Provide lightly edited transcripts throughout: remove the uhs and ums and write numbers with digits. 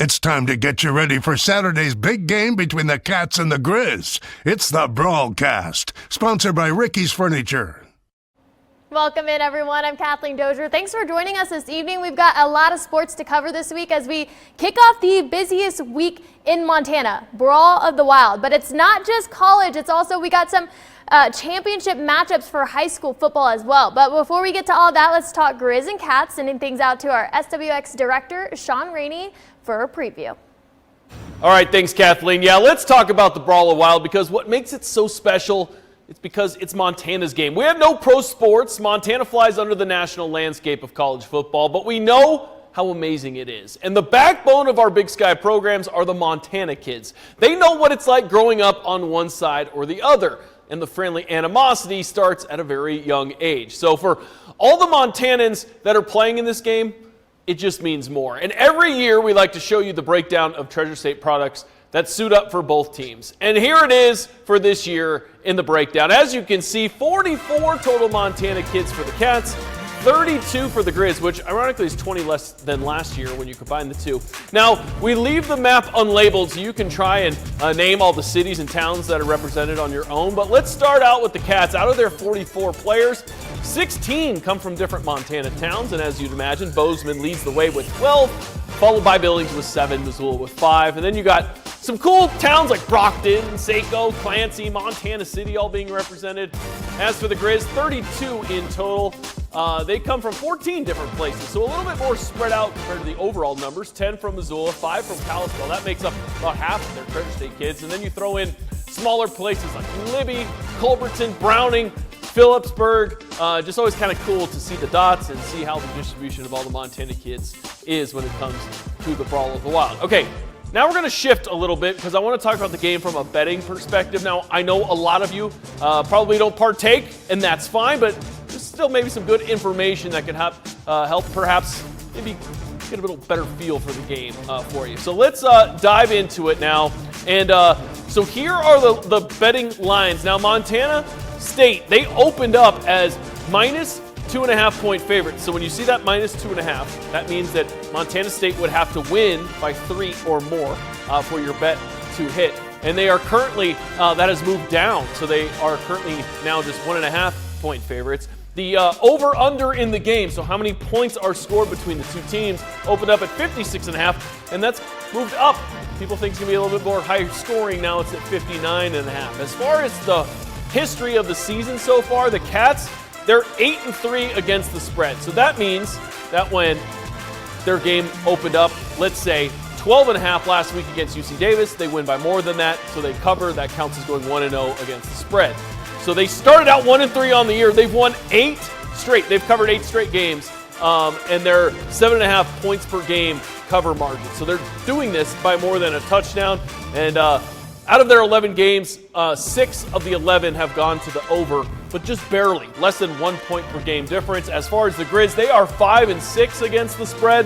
It's time to get you ready for Saturday's big game between the Cats and the Grizz. It's the Brawl Cast, sponsored by Ricky's Furniture. Welcome in, everyone. I'm Kathleen Dozier. Thanks for joining us this evening. We've got a lot of sports to cover this week as we kick off the busiest week in Montana, Brawl of the Wild. But it's not just college. It's also, we got some championship matchups for high school football as well. But before we get to all that, let's talk Grizz and Cats, sending things out to our SWX director, Sean Rainey, for a preview. All right, thanks, Kathleen. Yeah, let's talk about the Brawl of the Wild, because what makes it so special, it's because it's Montana's game. We have no pro sports. Montana flies under the national landscape of college football, but we know how amazing it is. And the backbone of our Big Sky programs are the Montana kids. They know what it's like growing up on one side or the other, and the friendly animosity starts at a very young age. So for all the Montanans that are playing in this game, it just means more. And every year we like to show you the breakdown of Treasure State products that suit up for both teams. And here it is for this year in the breakdown. As you can see, 44 total Montana kids for the Cats, 32 for the Grizz, which ironically is 20 less than last year when you combine the two. Now, we leave the map unlabeled so you can try and name all the cities and towns that are represented on your own. But let's start out with the Cats. Out of their 44 players, 16 come from different Montana towns, and as you'd imagine, Bozeman leads the way with 12, followed by Billings with 7, Missoula with 5, and then you got some cool towns like Brockton, Saco, Clancy, Montana City all being represented. As for the Grizz, 32 in total. They come from 14 different places, so a little bit more spread out compared to the overall numbers. 10 from Missoula, 5 from Kalispell. That makes up about half of their Treasure State kids, and then you throw in smaller places like Libby, Culberton, Browning, Phillipsburg. Just always kind of cool to see the dots and see how the distribution of all the Montana kids is when it comes to the Brawl of the Wild. Okay, now we're going to shift a little bit because I want to talk about the game from a betting perspective. Now, I know a lot of you probably don't partake, and that's fine, but there's still maybe some good information that can help perhaps maybe get a little better feel for the game for you. So let's dive into it now. And so here are the betting lines. Now, Montana State, they opened up as minus 2.5 point favorites. So when you see that minus 2.5, that means that Montana State would have to win by 3 or more for your bet to hit. And they are currently, that has moved down. So they are currently now just 1.5 point favorites. The over-under in the game, so how many points are scored between the two teams, opened up at 56.5, and that's moved up. People think it's going to be a little bit more higher scoring. Now it's at 59.5. As far as the history of the season so far, the Cats, they're 8-3 against the spread. So that means that when their game opened up, let's say 12.5 last week against UC Davis, they win by more than that, so they cover. That counts as going 1-0 against the spread. So they started out 1-3 on the year. They've won 8 straight. They've covered 8 straight games, and they're 7.5 points per game cover margin. So they're doing this by more than a touchdown. And out of their 11 games, 6 of the 11 have gone to the over, but just barely, less than 1 point per game difference. As far as the Grizz, they are 5-6 against the spread.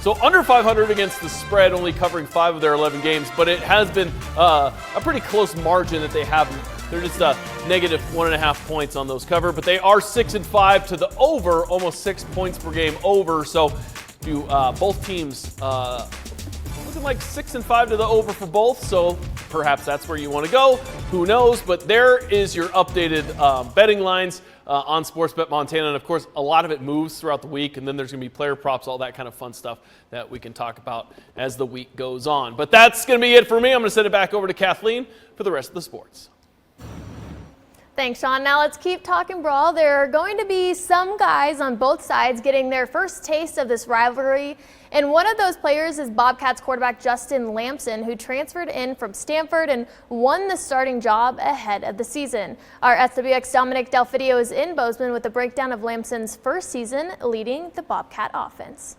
So under 500 against the spread, only covering 5 of their 11 games, but it has been a pretty close margin that they have. They're just negative 1.5 points on those cover, but they are 6-5 to the over, almost 6 points per game over. So you both teams looking like 6-5 to the over for both. So perhaps that's where you want to go. Who knows? But there is your updated betting lines on Sportsbet Montana. And of course, a lot of it moves throughout the week. And then there's going to be player props, all that kind of fun stuff that we can talk about as the week goes on. But that's going to be it for me. I'm going to send it back over to Kathleen for the rest of the sports. Thanks, Sean. Now let's keep talking Brawl. There are going to be some guys on both sides getting their first taste of this rivalry. And one of those players is Bobcats quarterback Justin Lamson, who transferred in from Stanford and won the starting job ahead of the season. Our SWX Dominic Delfidio is in Bozeman with a breakdown of Lamson's first season leading the Bobcat offense.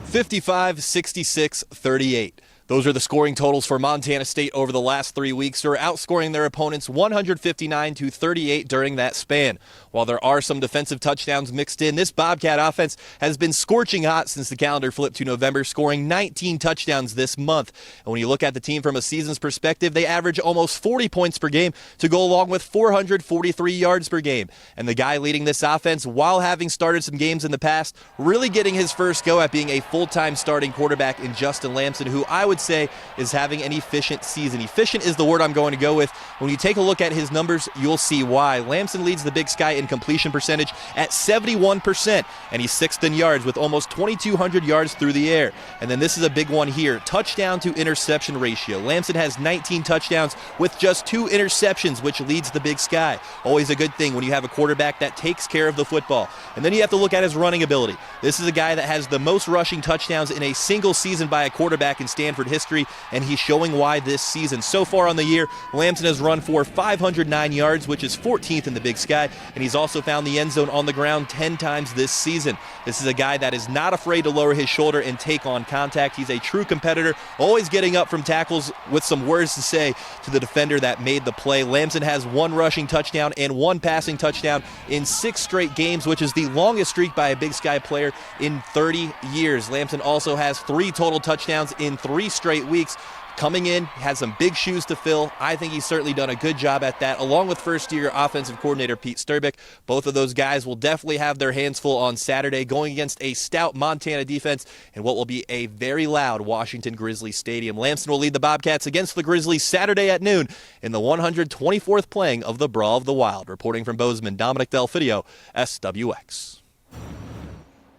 55-66-38. Those are the scoring totals for Montana State over the last 3 weeks. They're outscoring their opponents 159-38 during that span. While there are some defensive touchdowns mixed in, this Bobcat offense has been scorching hot since the calendar flipped to November, scoring 19 touchdowns this month. And when you look at the team from a season's perspective, they average almost 40 points per game to go along with 443 yards per game. And the guy leading this offense, while having started some games in the past, really getting his first go at being a full-time starting quarterback in Justin Lamson, who I would say is having an efficient season. Efficient is the word I'm going to go with. When you take a look at his numbers, you'll see why. Lamson leads the Big Sky in completion percentage at 71%, and he's sixth in yards with almost 2,200 yards through the air. And then this is a big one here, touchdown to interception ratio. Lamson has 19 touchdowns with just 2 interceptions, which leads the Big Sky. Always a good thing when you have a quarterback that takes care of the football. And then you have to look at his running ability. This is a guy that has the most rushing touchdowns in a single season by a quarterback in Stanford history, and he's showing why this season. So far on the year, Lamson has run for 509 yards, which is 14th in the Big Sky, and he's also found the end zone on the ground 10 times this season. This is a guy that is not afraid to lower his shoulder and take on contact. He's a true competitor, always getting up from tackles with some words to say to the defender that made the play. Lamson has 1 rushing touchdown and 1 passing touchdown in 6 straight games, which is the longest streak by a Big Sky player in 30 years. Lamson also has 3 total touchdowns in 3 straight weeks. Coming in, has some big shoes to fill. I think he's certainly done a good job at that, along with first-year offensive coordinator Pete Sturbick. Both of those guys will definitely have their hands full on Saturday, going against a stout Montana defense in what will be a very loud Washington Grizzlies stadium. Lamson will lead the Bobcats against the Grizzlies Saturday at noon in the 124th playing of the Brawl of the Wild. Reporting from Bozeman, Dominic Delfidio, SWX.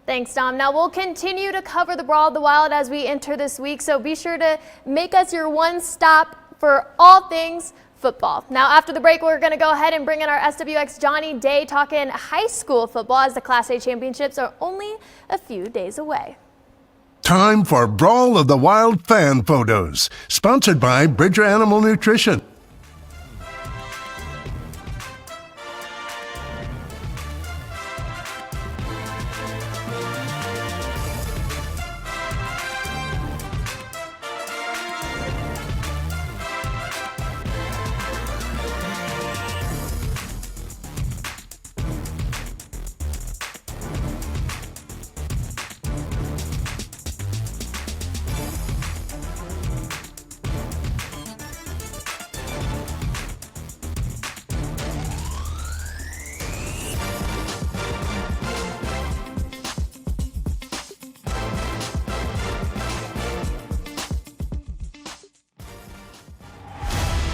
Thanks, Dom. Now we'll continue to cover the Brawl of the Wild as we enter this week, so be sure to make us your one stop for all things football. Now after the break, we're going to go ahead and bring in our SWX Johnny Day talking high school football as the Class A championships are only a few days away. Time for Brawl of the Wild fan photos, sponsored by Bridger Animal Nutrition.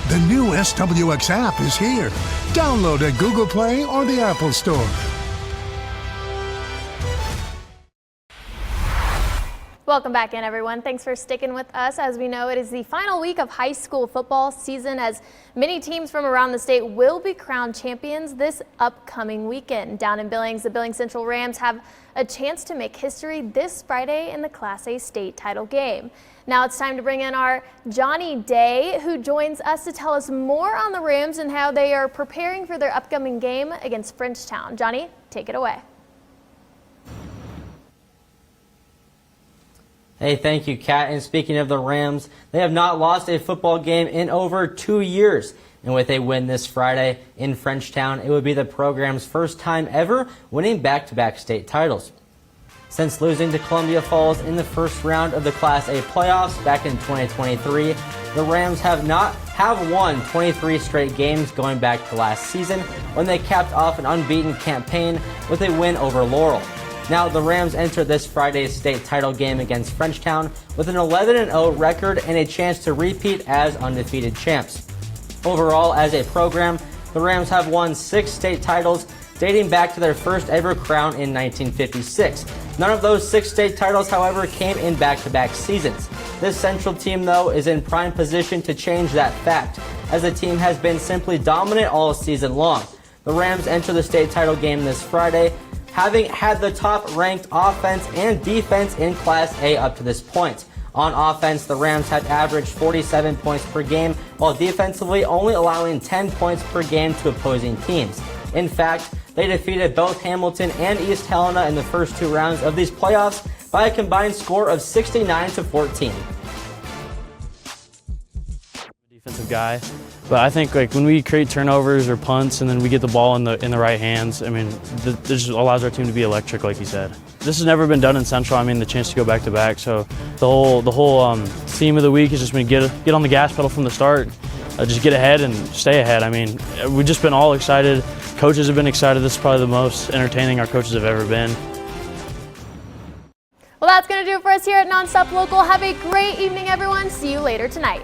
The new SWX app is here. Download at Google Play or the Apple Store. Welcome back in, everyone. Thanks for sticking with us. As we know, it is the final week of high school football season as many teams from around the state will be crowned champions this upcoming weekend. Down in Billings, the Billings Central Rams have a chance to make history this Friday in the Class A state title game. Now it's time to bring in our Johnny Day, who joins us to tell us more on the Rams and how they are preparing for their upcoming game against Frenchtown. Johnny, take it away. Hey, thank you, Kat. And speaking of the Rams, they have not lost a football game in over 2 years. And with a win this Friday in Frenchtown, it would be the program's first time ever winning back-to-back state titles. Since losing to Columbia Falls in the first round of the Class A playoffs back in 2023, the Rams have won 23 straight games going back to last season when they capped off an unbeaten campaign with a win over Laurel. Now, the Rams enter this Friday's state title game against Frenchtown with an 11-0 record and a chance to repeat as undefeated champs. Overall, as a program, the Rams have won 6 state titles dating back to their first ever crown in 1956. None of those 6 state titles, however, came in back-to-back seasons. This Central team, though, is in prime position to change that fact, as the team has been simply dominant all season long. The Rams enter the state title game this Friday, having had the top-ranked offense and defense in Class A up to this point. On offense, the Rams had averaged 47 points per game, while defensively only allowing 10 points per game to opposing teams. In fact, they defeated both Hamilton and East Helena in the first 2 rounds of these playoffs by a combined score of 69-14. defensive guy. But I think like when we create turnovers or punts and then we get the ball in the right hands, I mean, this just allows our team to be electric, like you said. This has never been done in Central. I mean, the chance to go back to back. So the whole theme of the week is just going to get on the gas pedal from the start, just get ahead and stay ahead. I mean, we've just been all excited. Coaches have been excited. This is probably the most entertaining our coaches have ever been. Well, that's going to do it for us here at NonStop Local. Have a great evening, everyone. See you later tonight.